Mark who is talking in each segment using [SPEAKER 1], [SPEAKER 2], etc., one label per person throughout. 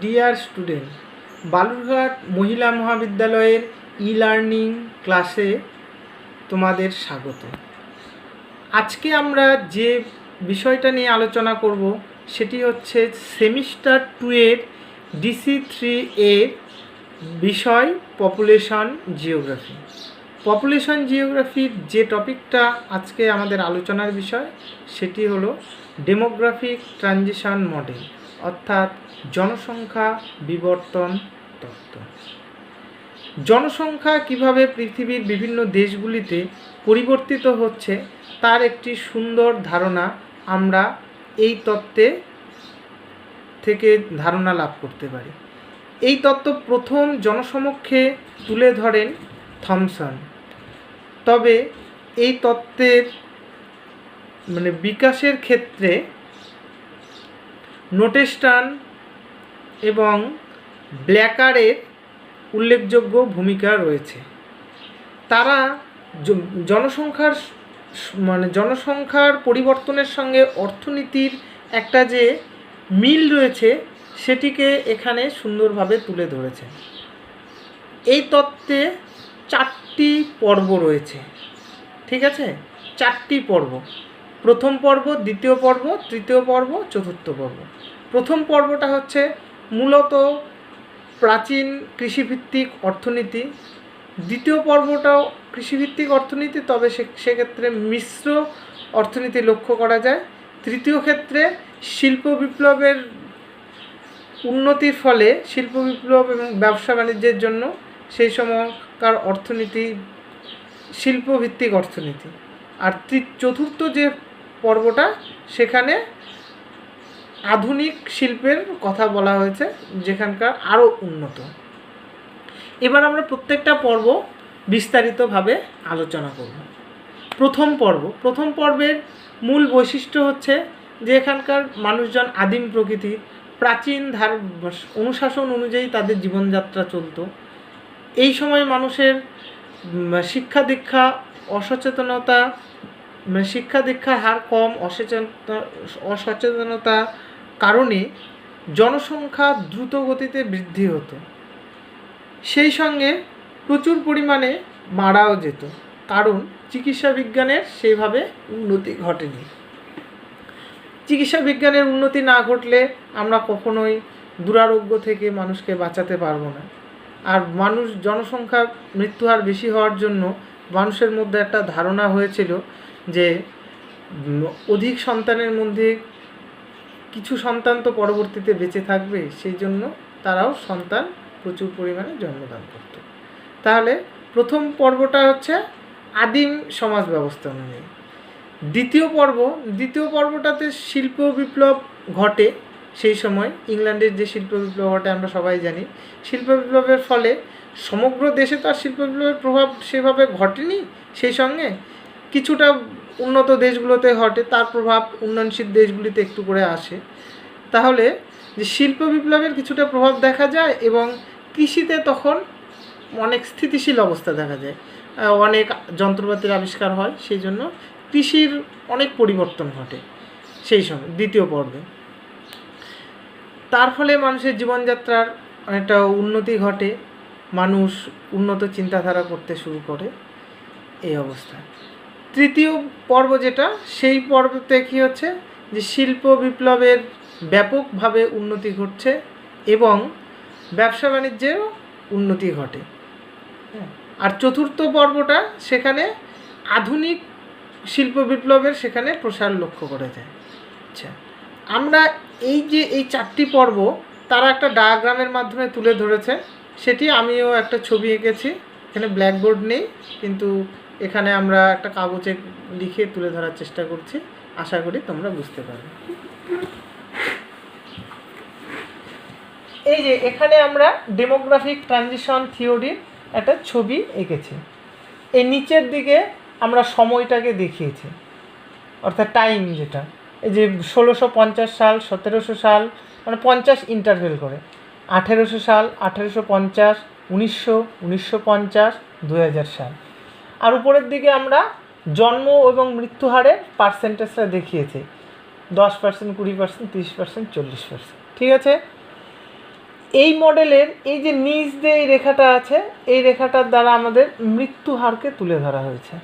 [SPEAKER 1] Dear student, Balurghat মহিলা মহাবিদ্যালয়ের e-learning ক্লাসে তোমাদের স্বাগত। আজকে আমরা যে বিষয়টা নিয়ে আলোচনা করব সেটি হচ্ছে সেমিস্টার 2 এর DC3 এর বিষয় পপুলেশন জিওগ্রাফি। পপুলেশন জিওগ্রাফির যে টপিকটা আজকে আমাদের আলোচনার বিষয় সেটি হলো ডেমোগ্রাফিক ট্রানজিশন মডেল, অর্থাৎ জনসংখ্যা বিবর্তন তত্ত্ব। জনসংখ্যা কিভাবে পৃথিবীর বিভিন্ন দেশগুলিতে পরিবর্তিত হচ্ছে তার একটি সুন্দর ধারণা আমরা এই তত্ত্বে থেকে ধারণা লাভ করতে পারি। এই তত্ত্ব প্রথম জনসমক্ষে তুলে ধরেন থমসন। তবে এই তত্ত্বের বিকাশের ক্ষেত্রে নোটেস্টান এবং ব্ল্যাকারের উল্লেখযোগ্য ভূমিকা রয়েছে। তারা জনসংখ্যার পরিবর্তনের সঙ্গে অর্থনীতির একটা যে মিল রয়েছে সেটিকে এখানে সুন্দরভাবে তুলে ধরেছেন। এই তত্ত্বে 4টি পর্ব রয়েছে, ঠিক আছে? 4টি পর্ব, প্রথম পর্ব, দ্বিতীয় পর্ব, তৃতীয় পর্ব, চতুর্থ পর্ব। প্রথম পর্বটা হচ্ছে মূলত প্রাচীন কৃষিভিত্তিক অর্থনীতি। দ্বিতীয় পর্বটাও কৃষিভিত্তিক অর্থনীতি, তবে সেক্ষেত্রে মিশ্র অর্থনীতি লক্ষ্য করা যায়। তৃতীয় ক্ষেত্রে শিল্প বিপ্লবের উন্নতির ফলে শিল্প বিপ্লব এবং ব্যবসা বাণিজ্যের জন্য সেই সময়কার অর্থনীতি শিল্পভিত্তিক অর্থনীতি। আর চতুর্থ যে পর্বটা সেখানে আধুনিক শিল্পের কথা বলা হয়েছে, যেখানকার আরও উন্নত। এবার আমরা প্রত্যেকটা পর্ব বিস্তারিতভাবে আলোচনা করব। প্রথম পর্বের মূল বৈশিষ্ট্য হচ্ছে যে এখানকার মানুষজন আদিম প্রকৃতি, প্রাচীন অনুশাসন অনুযায়ী তাদের জীবনযাত্রা চলত। এই সময় মানুষের শিক্ষা দীক্ষার হার কম, অসচেতনতার কারণে জনসংখ্যা দ্রুত গতিতে বৃদ্ধি হতো। সেই সঙ্গে প্রচুর পরিমাণে মারাও যেত, কারণ চিকিৎসা বিজ্ঞানের সেইভাবে উন্নতি ঘটেনি। চিকিৎসা বিজ্ঞানের উন্নতি না ঘটলে আমরা কখনোই দুরারোগ্য থেকে মানুষকে বাঁচাতে পারবো না। আর জনসংখ্যা মৃত্যুহার বেশি হওয়ার জন্য মানুষের মধ্যে একটা ধারণা হয়েছিল যে অধিক সন্তানের মধ্যে কিছু সন্তান তো পরবর্তীতে বেঁচে থাকবে, সেই জন্য তারাও সন্তান প্রচুর পরিমাণে জন্মদান করত। তাহলে প্রথম পর্বটা হচ্ছে আদিম সমাজ ব্যবস্থা অনুযায়ী। দ্বিতীয় পর্বটাতে শিল্প বিপ্লব ঘটে। সেই সময় ইংল্যান্ডের যে শিল্প বিপ্লব ঘটে আমরা সবাই জানি। শিল্প বিপ্লবের ফলে সমগ্র দেশে তো আর শিল্প বিপ্লবের প্রভাব সেভাবে ঘটেনি, সেই সঙ্গে কিছুটা উন্নত দেশগুলোতে ঘটে, তার প্রভাব উন্নয়নশীল দেশগুলিতে একটু করে আসে। তাহলে যে শিল্প বিপ্লবের কিছুটা প্রভাব দেখা যায় এবং কৃষিতে তখন অনেক স্থিতিশীল অবস্থা দেখা যায়, অনেক যন্ত্রপাতির আবিষ্কার হয়, সেই জন্য কৃষির অনেক পরিবর্তন ঘটে সেই সময় দ্বিতীয় পর্বে। তার ফলে মানুষের জীবনযাত্রার অনেকটা উন্নতি ঘটে, মানুষ উন্নত চিন্তাধারা করতে শুরু করে এই অবস্থা। তৃতীয় পর্ব যেটা, সেই পর্বতে কী হচ্ছে যে শিল্প বিপ্লবের ব্যাপকভাবে উন্নতি ঘটছে এবং ব্যবসা বাণিজ্যেরও উন্নতি ঘটে। আর চতুর্থ পর্বটা, সেখানে আধুনিক শিল্প বিপ্লবের সেখানে প্রসার লক্ষ্য করা যায়। আচ্ছা, আমরা এই 4টি পর্ব তারা একটা ডায়াগ্রামের মাধ্যমে তুলে ধরেছে, সেটি আমিও একটা ছবি এঁকেছি। এখানে ব্ল্যাকবোর্ড নেই, কিন্তু এখানে আমরা একটা কাগজে লিখে তুলে ধরার চেষ্টা করছি, আশা করি তোমরা বুঝতে পারবে। এই যে এখানে আমরা ডেমোগ্রাফিক ট্রানজিশন থিওরির একটা ছবি এঁকেছি। এই নিচের দিকে আমরা সময়টাকে দেখিয়েছি, অর্থাৎ টাইম, যেটা এই যে 1650 সাল, 1700 সাল, 50 ইন্টারভেল করে, 1800 সাল, 1850, 1900, 1950, 2000 সাল। আর উপরের দিকে আমরা জন্ম এবং মৃত্যু হারের পার্সেন্টেজটা দেখিয়েছি, 10%, 20%, 30%, 40%, ঠিক আছে? এই মডেলের এই যে নিচ দিয়ে এই রেখাটা আছে, এই রেখাটার দ্বারা আমাদের মৃত্যু হারকে তুলে ধরা হয়েছে,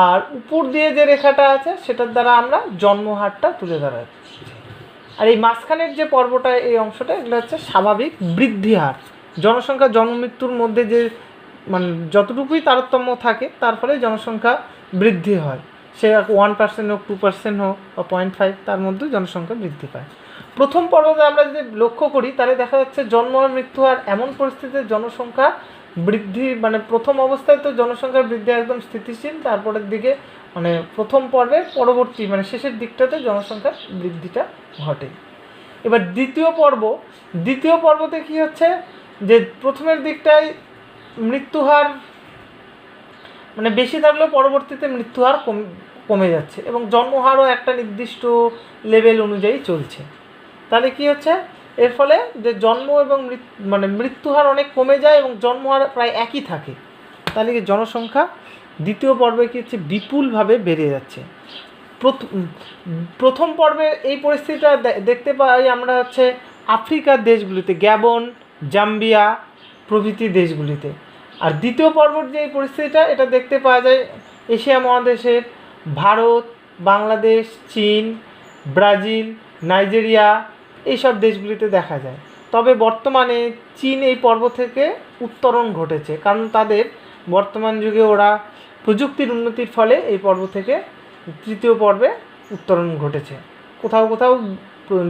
[SPEAKER 1] আর উপর দিয়ে যে রেখাটা আছে সেটার দ্বারা আমরা জন্মহারটা তুলে ধরা হচ্ছে। আর এই মাঝখানের যে পর্বটা, এই অংশটা, এগুলো হচ্ছে স্বাভাবিক বৃদ্ধি হার। জনসংখ্যা জন্ম মৃত্যুর মধ্যে যে মানে যতটুকুই তারতম্য থাকে তার ফলে জনসংখ্যা বৃদ্ধি হয়, সে 1% হোক, 2% হোক বা 0.5, তার মধ্যে জনসংখ্যা বৃদ্ধি পায়। প্রথম পর্বতে আমরা যদি লক্ষ্য করি তাহলে দেখা যাচ্ছে জন্ম আর মৃত্যু হার এমন পরিস্থিতিতে জনসংখ্যা বৃদ্ধি, মানে প্রথম অবস্থায় তো জনসংখ্যার বৃদ্ধি একদম স্থিতিশীল, তারপরের দিকে মানে প্রথম পর্বের পরবর্তী মানে শেষের দিকটাতে জনসংখ্যার বৃদ্ধিটা ঘটে। এবার দ্বিতীয় পর্বতে কি হচ্ছে, যে প্রথমের দিকটায় মৃত্যুহার মানে বেশি থাকলেও পরবর্তীতে মৃত্যুহার কমে যাচ্ছে এবং জন্মহারও একটা নির্দিষ্ট লেভেল অনুযায়ী চলছে। তাহলে কি হচ্ছে, এর ফলে যে জন্ম এবং মানে মৃত্যুহার অনেক কমে যায় এবং জন্মহার প্রায় একই থাকে। তাহলে কি জনসংখ্যা দ্বিতীয় পর্বে কি হচ্ছে, বিপুলভাবে বেড়ে যাচ্ছে। প্রথম পর্বে এই পরিস্থিতিটা দেখতে পাই আমরা হচ্ছে আফ্রিকার দেশগুলিতে, গ্যাবন, জাম্বিয়া প্রভৃতি দেশগুলিতে। আর দ্বিতীয় পর্বর যে এই পরিস্থিতিটা, এটা দেখতে পাওয়া যায় এশিয়া মহাদেশের ভারত, বাংলাদেশ, চীন, ব্রাজিল, নাইজেরিয়া এইসব দেশগুলিতে দেখা যায়। তবে বর্তমানে চীন এই পর্ব থেকে উত্তরণ ঘটেছে, কারণ তাদের বর্তমান যুগে ওরা প্রযুক্তির উন্নতির ফলে এই পর্ব থেকে তৃতীয় পর্বে উত্তরণ ঘটেছে। কোথাও কোথাও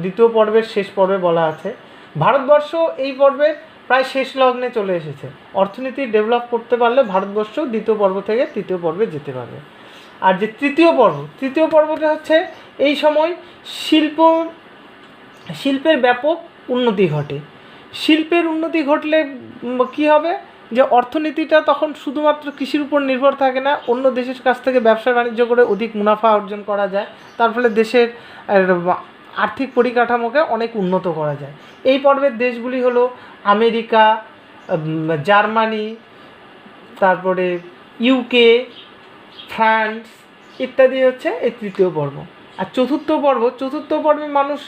[SPEAKER 1] দ্বিতীয় পর্বের শেষ পর্বে বলা আছে। ভারতবর্ষ এই পর্বের প্রায় শেষ লগ্নে চলে এসেছে। অর্থনীতি ডেভেলপ করতে পারলে ভারতবর্ষ দ্বিতীয় পর্ব থেকে তৃতীয় পর্বে যেতে পারবে। আর যে তৃতীয় পর্বটা হচ্ছে এই সময় শিল্পের ব্যাপক উন্নতি ঘটে। শিল্পের উন্নতি ঘটলে কি হবে, যে অর্থনীতিটা তখন শুধুমাত্র কৃষির উপর নির্ভর থাকে না, অন্য দেশের কাছ থেকে ব্যবসা বাণিজ্য করে অধিক মুনাফা অর্জন করা যায়, তার ফলে দেশের আর্থিক পরিকাঠামোকে অনেক উন্নত করা যায়। এই পর্বের দেশগুলি হলো আমেরিকা, জার্মানি, তারপরে ইউকে, ফ্রান্স ইত্যাদি হচ্ছে এই তৃতীয় পর্ব। আর চতুর্থ পর্বে মানুষ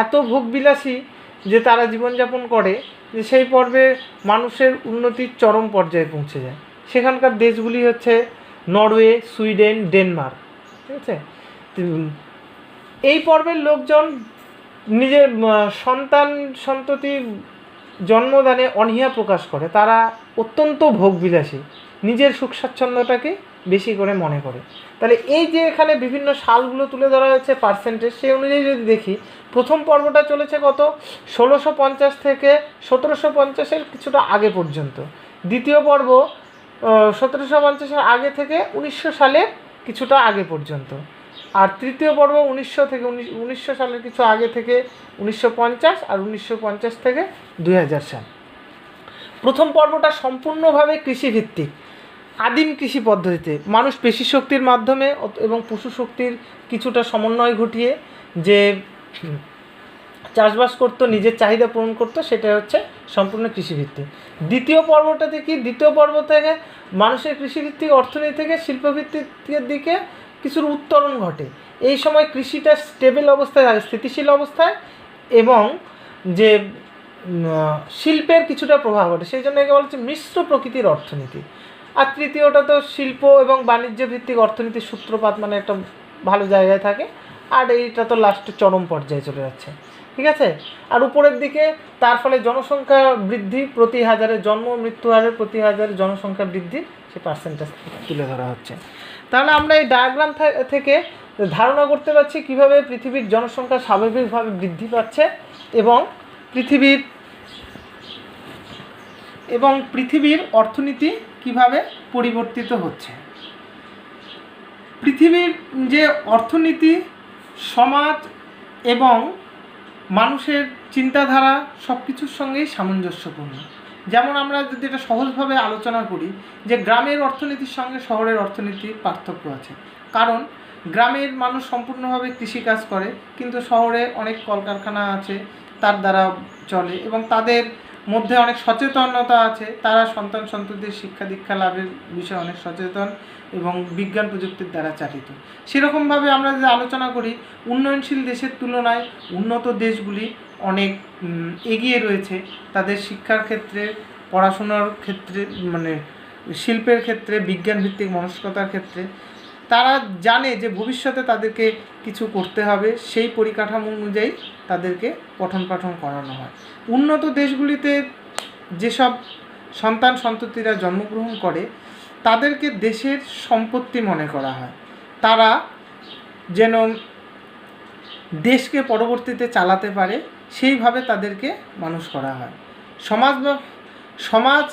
[SPEAKER 1] এত ভোগবিলাসী যে তারা জীবনযাপন করে, যে সেই পর্বে মানুষের উন্নতির চরম পর্যায়ে পৌঁছে যায়। সেখানকার দেশগুলি হচ্ছে নরওয়ে, সুইডেন, ডেনমার্ক। ঠিক আছে, এই পর্বের লোকজন নিজের সন্ততি জন্মদানে অনীহা প্রকাশ করে। তারা অত্যন্ত ভোগবিলাসী, নিজের সুখ স্বাচ্ছন্দ্যটাকে বেশি করে মনে করে। তাহলে এই যে এখানে বিভিন্ন সালগুলো তুলে ধরা হয়েছে পার্সেন্টেজ, সেই অনুযায়ী যদি দেখি, প্রথম পর্বটা চলেছে কত 1650 থেকে 1750-এর কিছুটা আগে পর্যন্ত। দ্বিতীয় পর্ব 1750-এর আগে থেকে 1900 সালের কিছুটা আগে পর্যন্ত। আর তৃতীয় পর্ব 1900 সালের কিছু আগে থেকে 1950, আর 1950 থেকে 2000 সাল। প্রথম পর্বটা সম্পূর্ণভাবে কৃষিভিত্তিক। আদিম কৃষি পদ্ধতিতে মানুষ পেশি শক্তির মাধ্যমে এবং পশু শক্তির কিছুটা সমন্বয় ঘটিয়ে যে চাষবাস করতো, নিজের চাহিদা পূরণ করতো, সেটা হচ্ছে সম্পূর্ণ কৃষিভিত্তিক। দ্বিতীয় পর্ব থেকে মানুষের কৃষিভিত্তিক অর্থনীতি থেকে শিল্পভিত্তিকের দিকে কিছুর উত্তরণ ঘটে। এই সময় কৃষিটা স্টেবল অবস্থায় থাকে, স্থিতিশীল অবস্থায়, এবং যে শিল্পের কিছুটা প্রভাব ঘটে, সেই জন্য একে বলা হচ্ছে মিশ্র প্রকৃতির অর্থনীতি। আর তৃতীয়টা তো শিল্প এবং বাণিজ্য ভিত্তিক অর্থনীতির সূত্রপাত, মানে একটা ভালো জায়গায় থাকে। আর এইটা তো লাস্টে চরম পর্যায়ে চলে যাচ্ছে। ঠিক আছে, আর উপরের দিকে তার ফলে জনসংখ্যা বৃদ্ধি, প্রতি হাজারে জন্ম মৃত্যু হারের প্রতি হাজারে জনসংখ্যা বৃদ্ধি, সে পার্সেন্টেজ তুলে ধরা হচ্ছে। তাহলে আমরা এই ডায়াগ্রাম থেকে ধারণা করতে পারছি কীভাবে পৃথিবীর জনসংখ্যা স্বাভাবিকভাবে বৃদ্ধি পাচ্ছে এবং পৃথিবীর অর্থনীতি কিভাবে পরিবর্তিত হচ্ছে। পৃথিবীর যে অর্থনীতি, সমাজ এবং মানুষের চিন্তাধারা সব কিছুর সঙ্গেই সামঞ্জস্যপূর্ণ। যেমন আমরা যদি এটা সহজভাবে আলোচনা করি, যে গ্রামের অর্থনীতির সঙ্গে শহরের অর্থনীতির পার্থক্য আছে। কারণ গ্রামের মানুষ সম্পূর্ণভাবে কৃষিকাজ করে, কিন্তু শহরে অনেক কলকারখানা আছে, তার দ্বারা চলে, এবং তাদের মধ্যে অনেক সচেতনতা আছে, তারা সন্তান সন্ততির শিক্ষা দীক্ষা লাভের বিষয়ে অনেক সচেতন এবং বিজ্ঞান প্রযুক্তির দ্বারা চালিত। সেরকমভাবে আমরা যদি আলোচনা করি, উন্নয়নশীল দেশের তুলনায় উন্নত দেশগুলি অনেক এগিয়ে রয়েছে তাদের শিক্ষার ক্ষেত্রে, পড়াশোনার ক্ষেত্রে, মানে শিল্পের ক্ষেত্রে, বিজ্ঞানভিত্তিক মনস্কতার ক্ষেত্রে। তারা জানে যে ভবিষ্যতে তাদেরকে কিছু করতে হবে, সেই পরিকাঠামো অনুযায়ী তাদেরকে পঠন পাঠন করানো হয়। উন্নত দেশগুলিতে যেসব সন্তান সন্ততিরা জন্মগ্রহণ করে তাদেরকে দেশের সম্পত্তি মনে করা হয়, তারা যেন দেশকে পরবর্তীতে চালাতে পারে সেইভাবে তাদেরকে মানুষ করা হয়। সমাজ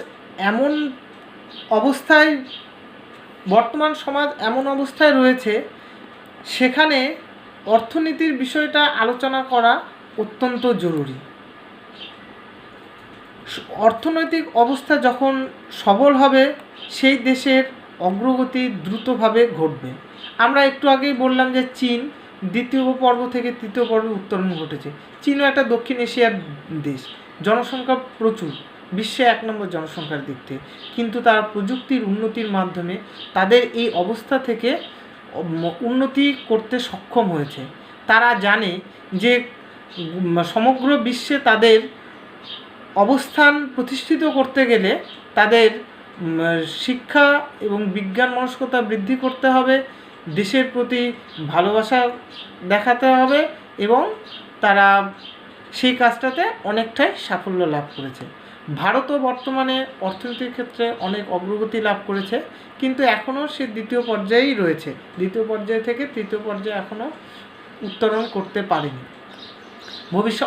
[SPEAKER 1] এমন অবস্থায়, বর্তমান সমাজ এমন অবস্থায় রয়েছে সেখানে অর্থনীতির বিষয়টা আলোচনা করা অত্যন্ত জরুরি। অর্থনৈতিক অবস্থা যখন সবল হবে সেই দেশের অগ্রগতি দ্রুতভাবে ঘটবে। আমরা একটু আগেই বললাম যে চীন দ্বিতীয় পর্ব থেকে তৃতীয় পর্বে উত্তরণ ঘটেছে। চীনও একটা দক্ষিণ এশিয়ার দেশ, জনসংখ্যা প্রচুর, বিশ্বে 1 নম্বর জনসংখ্যার দিক থেকে, কিন্তু তারা প্রযুক্তির উন্নতির মাধ্যমে তাদের এই অবস্থা থেকে উন্নতি করতে সক্ষম হয়েছে। তারা জানে যে সমগ্র বিশ্বে তাদের অবস্থান প্রতিষ্ঠিত করতে গেলে তাদের শিক্ষা এবং বিজ্ঞান মনস্কতা বৃদ্ধি করতে হবে, দেশের প্রতি ভালোবাসা দেখাতে হবে, এবং তারা সেই কাজটাতে অনেকটাই সাফল্য লাভ করেছে। ভারতও বর্তমানে অর্থনীতির ক্ষেত্রে অনেক অগ্রগতি লাভ করেছে, কিন্তু এখনও সে দ্বিতীয় পর্যায়েই রয়েছে। দ্বিতীয় পর্যায় থেকে তৃতীয় পর্যায়ে এখনও উত্তরণ করতে পারেনি।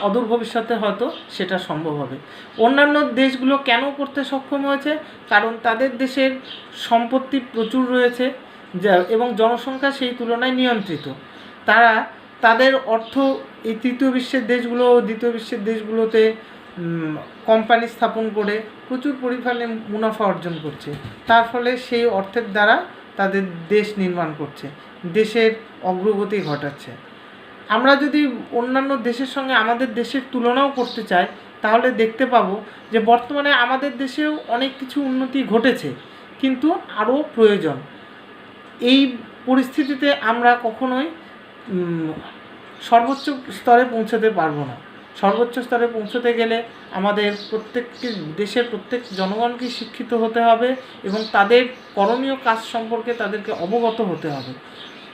[SPEAKER 1] অদূর ভবিষ্যতে হয়তো সেটা সম্ভব হবে। অন্যান্য দেশগুলো কেন করতে সক্ষম হয়েছে? কারণ তাদের দেশের সম্পত্তি প্রচুর রয়েছে এবং জনসংখ্যা সেই তুলনায় নিয়ন্ত্রিত। তারা তাদের অর্থ এই তৃতীয় বিশ্বের দেশগুলো ও দ্বিতীয় বিশ্বের দেশগুলোতে কোম্পানি স্থাপন করে প্রচুর পরিমাণে মুনাফা অর্জন করছে। তার ফলে সেই অর্থের দ্বারা তাদের দেশ নির্মাণ করছে, দেশের অগ্রগতি ঘটাচ্ছে। আমরা যদি অন্যান্য দেশের সঙ্গে আমাদের দেশের তুলনাও করতে চাই তাহলে দেখতে পাবো যে বর্তমানে আমাদের দেশেও অনেক কিছু উন্নতি ঘটেছে, কিন্তু আরও প্রয়োজন। এই পরিস্থিতিতে আমরা কখনোই সর্বোচ্চ স্তরে পৌঁছতে পারবো না। সর্বোচ্চ স্তরে পৌঁছতে গেলে আমাদের প্রত্যেকটি দেশের প্রত্যেক জনগণকে শিক্ষিত হতে হবে এবং তাদের করণীয় কাজ সম্পর্কে তাদেরকে অবগত হতে হবে।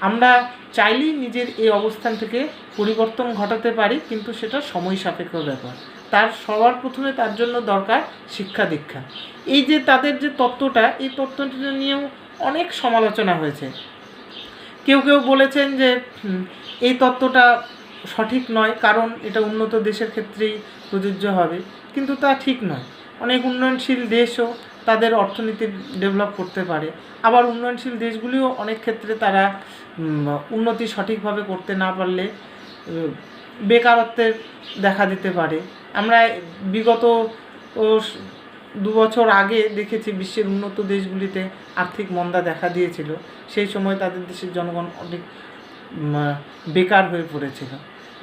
[SPEAKER 1] আমরা চাইলেই নিজের এই অবস্থান থেকে পরিবর্তন ঘটাতে পারি, কিন্তু সেটা সময় সাপেক্ষ ব্যাপার। তার সবার প্রথমে তার জন্য দরকার শিক্ষা দীক্ষা। এই যে তাদের যে তত্ত্বটা, এই তত্ত্বটা নিয়েও অনেক সমালোচনা হয়েছে। কেউ কেউ বলেছেন যে এই তত্ত্বটা সঠিক নয়, কারণ এটা উন্নত দেশের ক্ষেত্রেই প্রযোজ্য হবে, কিন্তু তা ঠিক নয়। অনেক উন্নয়নশীল দেশও তাদের অর্থনীতি ডেভেলপ করতে পারে, আবার উন্নয়নশীল দেশগুলিও অনেক ক্ষেত্রে তারা উন্নতি সঠিকভাবে করতে না পারলে বেকারত্বের দেখা দিতে পারে। আমরা বিগত 2 বছর আগে দেখেছি বিশ্বের উন্নত দেশগুলিতে আর্থিক মন্দা দেখা দিয়েছিল, সেই সময় তাদের দেশের জনগণ অনেক বেকার হয়ে পড়েছিল।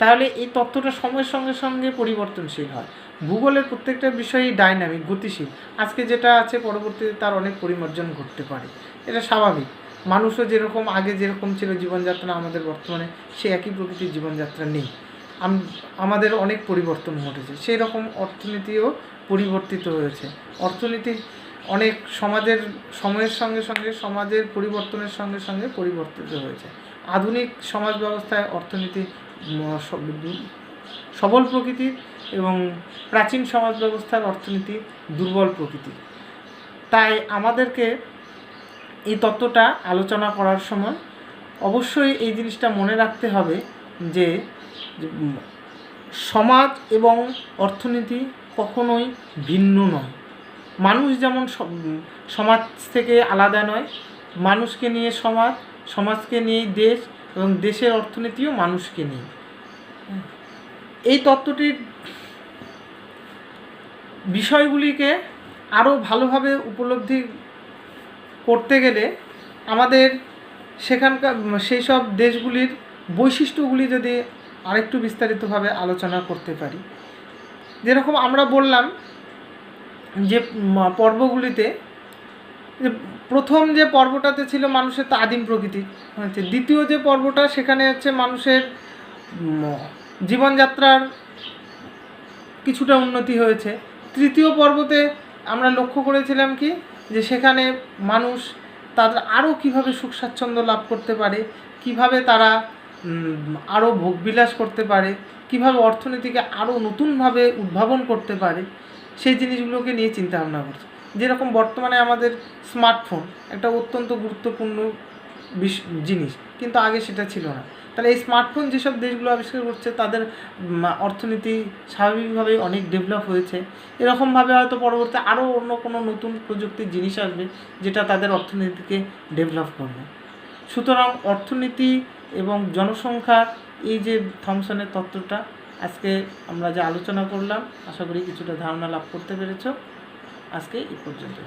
[SPEAKER 1] তাহলে এই তথ্যটা সময়ের সঙ্গে সঙ্গে পরিবর্তনশীল হয়। ভূগোলের প্রত্যেকটা বিষয়ই ডাইনামিক, গতিশীল। আজকে যেটা আছে পরবর্তীতে তার অনেক পরিমার্জন ঘটতে পারে, এটা স্বাভাবিক। মানুষও যেরকম আগে যেরকম ছিল জীবনযাত্রা, আমাদের বর্তমানে সে একই প্রকৃতির জীবনযাত্রা নেই, আমাদের অনেক পরিবর্তন ঘটেছে। সেই রকম অর্থনীতিও পরিবর্তিত হয়েছে। অর্থনীতি অনেক সমাজের সময়ের সঙ্গে সঙ্গে সমাজের পরিবর্তনের সঙ্গে সঙ্গে পরিবর্তিত হয়েছে। আধুনিক সমাজ ব্যবস্থায় অর্থনীতি সবল প্রকৃতির এবং প্রাচীন সমাজ ব্যবস্থার অর্থনীতি দুর্বল প্রকৃতির। তাই আমাদেরকে এই তত্ত্বটা আলোচনা করার সময় অবশ্যই এই জিনিসটা মনে রাখতে হবে যে সমাজ এবং অর্থনীতি কখনোই ভিন্ন নয়। মানুষ যেমন সমাজ থেকে আলাদা নয়, মানুষকে নিয়ে সমাজ, সমাজকে নিয়ে দেশ এবং দেশের অর্থনীতিও মানুষকে নিয়ে। এই তত্ত্বটির বিষয়গুলিকে আরও ভালোভাবে উপলব্ধি করতে গেলে আমাদের সেখানকার সেই সব দেশগুলির বৈশিষ্ট্যগুলি যদি আরেকটু বিস্তারিতভাবে আলোচনা করতে পারি। যেরকম আমরা বললাম যে পর্বগুলিতে যে প্রথম যে পর্বটাতে ছিল মানুষের তো আদিম প্রকৃতি হচ্ছে, দ্বিতীয় যে পর্বটা সেখানে হচ্ছে মানুষের জীবনযাত্রার কিছুটা উন্নতি হয়েছে। তৃতীয় পর্বতে আমরা লক্ষ্য করেছিলাম কি, যে সেখানে মানুষ তাদের আরও কীভাবে সুখ স্বাচ্ছন্দ্য লাভ করতে পারে, কিভাবে তারা আরও ভোগবিলাস করতে পারে, কিভাবে অর্থনীতিকে আরও নতুনভাবে উদ্ভাবন করতে পারে, সেই জিনিসগুলোকে নিয়ে চিন্তাভাবনা করছে। যেরকম বর্তমানে আমাদের স্মার্টফোন একটা অত্যন্ত গুরুত্বপূর্ণ জিনিস, কিন্তু আগে সেটা ছিল না। তাহলে এই স্মার্টফোন যেসব দেশগুলো আবিষ্কার করছে তাদের অর্থনীতি স্বাভাবিকভাবেই অনেক ডেভেলপ হয়েছে। এরকমভাবে হয়তো পরবর্তী আরও অন্য কোনো নতুন প্রযুক্তির জিনিস আসবে যেটা তাদের অর্থনীতিকে ডেভেলপ করবে। সুতরাং অর্থনীতি এবং জনসংখ্যার এই যে থমসনের তত্ত্বটা আজকে আমরা যে আলোচনা করলাম, আশা করি কিছুটা ধারণা লাভ করতে পেরেছ। আজকে এই পর্যন্ত।